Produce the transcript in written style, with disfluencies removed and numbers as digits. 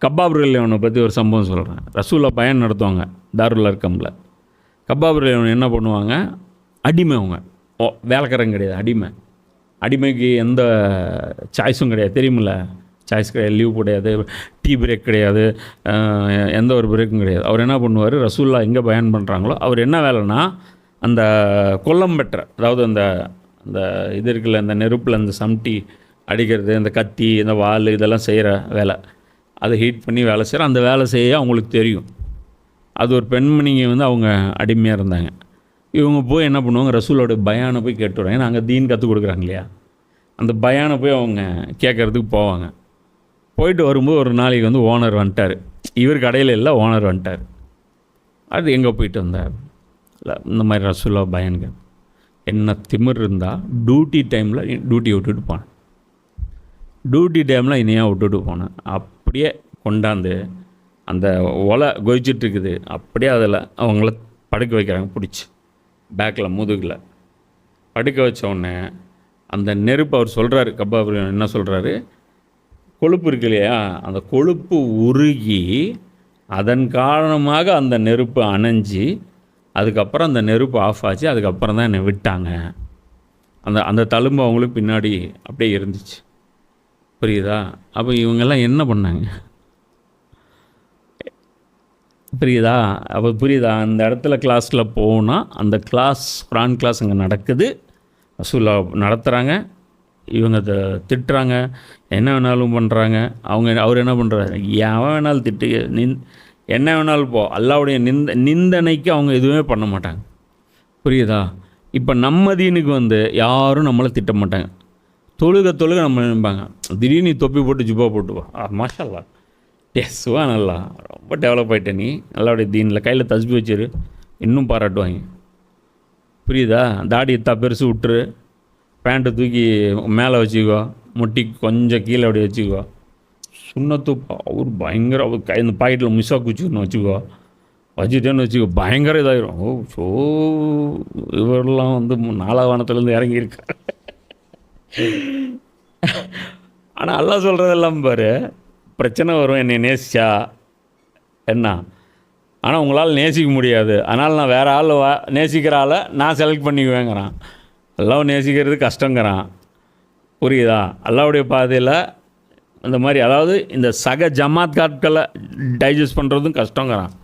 கப்பாப் ரலியவனை பற்றி ஒரு சம்பவம் சொல்கிறேன். ரசூலா பயன் நடத்துவாங்க தாருல் அர்கமில். கப்பாப் ரலியவன் என்ன பண்ணுவாங்க, அடிமை அவங்க, வேலைக்காரங்க கிடையாது, அடிமை. அடிமைக்கு எந்த சாய்ஸும் கிடையாது, தெரியுமில்ல, சாய்ஸ் கிடையாது, லீவ் கிடையாது, டீ பிரேக் கிடையாது, எந்த ஒரு பிரேக்கும் கிடையாது. அவர் என்ன பண்ணுவார், ரசூல்லா எங்கே பயன் பண்ணுறாங்களோ அவர் என்ன வேலைன்னா, அந்த கொல்லம்பெற்ற, அதாவது அந்த அந்த இது இருக்குல்ல, அந்த நெருப்பில் அந்த சம்டி அடிக்கிறது, இந்த கத்தி, இந்த வால், இதெல்லாம் செய்கிற வேலை, அதை ஹீட் பண்ணி வேலை செய்கிற அந்த வேலை செய்ய அவங்களுக்கு தெரியும். அது ஒரு பெண்மணிங்க வந்து அவங்க அடிமையாக இருந்தாங்க. இவங்க போய் என்ன பண்ணுவாங்க, ரசூலோட பயானை போய் கேட்டுவிடுவாங்க. ஏன்னா அங்கே தீன் கற்றுக் கொடுக்குறாங்க இல்லையா, அந்த பயானை போய் அவங்க கேட்குறதுக்கு போவாங்க. போயிட்டு வரும்போது ஒரு நாளைக்கு வந்து ஓனர் வந்துட்டார். இவர் கடையில் இல்லை, ஓனர் வந்துட்டார். அது எங்கே போயிட்டு வந்தார், இல்லை இந்த மாதிரி ரசூலா பயானுங்க, என்ன திமிர் இருந்தால் டியூட்டி டைமில் டியூட்டியை விட்டுட்டு போனேன், டியூட்டி டைமில் இனியாக விட்டுட்டு போனேன். அப்படியே கொண்டாந்து அந்த ஒலை கொதிச்சிட்ருக்குது, அப்படியே அதில் அவங்கள படுக்க வைக்கிறாங்க, பிடிச்சி பேக்கில் முதுகில் படுக்க வச்ச உடனே அந்த நெருப்பு, அவர் சொல்கிறாரு, கப்பாப் என்ன சொல்கிறாரு, கொழுப்பு இருக்கு இல்லையா, அந்த கொழுப்பு உருகி அதன் காரணமாக அந்த நெருப்பு அணைஞ்சி, அதுக்கப்புறம் அந்த நெருப்பு ஆஃப் ஆச்சு. அதுக்கப்புறம் தான் என்னை விட்டாங்க. அந்த தழும்பு அவங்களுக்கு பின்னாடி அப்படியே இருந்துச்சு. புரியுதா? அப்போ இவங்கெல்லாம் என்ன பண்ணாங்க, புரியுதா? அப்போ புரியுதா? அந்த இடத்துல கிளாஸில் போனால், அந்த கிளாஸ் குரான் கிளாஸ் அங்கே நடக்குது, ரசூலா நடத்துகிறாங்க, இவங்க திட்டுறாங்க, என்ன வேணாலும் பண்ணுறாங்க. அவர் என்ன பண்ணுறாரு, எவன் வேணாலும் திட்டு, என்ன வேணாலும் போ, அல்லாவுடைய நிந்தனைக்கு அவங்க எதுவுமே பண்ண மாட்டாங்க. புரியுதா? இப்போ நம்ம தீனுக்கு வந்து யாரும் நம்மளை திட்ட மாட்டாங்க. தொழுக நம்ம நினைப்பாங்க, திடீர்னு தொப்பி போட்டு ஜுப்பா போட்டுவா, மாஷல்லா டேஸ்வா, நல்லா ரொம்ப டெவலப் ஆகிட்ட நீ, நல்லாவுடைய தீனில் கையில் தஸ்பி வச்சிரு, இன்னும் பாராட்டுவாங்க. புரியுதா? தாடி பெருசு விட்டுரு, பேண்ட்டை தூக்கி மேலே வச்சுக்கோ, முட்டி கொஞ்சம் கீழே அப்படி வச்சுக்கோ, சுண்ணத்து அவர் பயங்கர, அவர் இந்த பாக்கெட்டில் மிஸ்ஸா குச்சின்னு வச்சுக்கோ, வச்சுட்டேன்னு வச்சுக்கோ, பயங்கர இதாகிடும். ஓ ஸோ இவரெல்லாம் வந்து 4ஆம் வானத்துலேருந்து இறங்கியிருக்கார். ஆனால் அல்லாஹ் சொல்கிறதெல்லாம் பாரு, பிரச்சனை வரும், என்னை நேசிச்சா என்ன, ஆனால் உங்களால் நேசிக்க முடியாது, அதனால் நான் வேறு ஆள் நேசிக்கிற ஆளை நான் செலக்ட் பண்ணிக்குவேங்கிறான். அல்லாஹ் நேசிக்கிறது கஷ்டங்கிறான். புரியுதா? அல்லாஹ்வுடைய பாதையில் இந்த மாதிரி, அதாவது இந்த சக ஜமாத் காட்களை டைஜஸ்ட் பண்ணுறதும் கஷ்டங்கிறான்.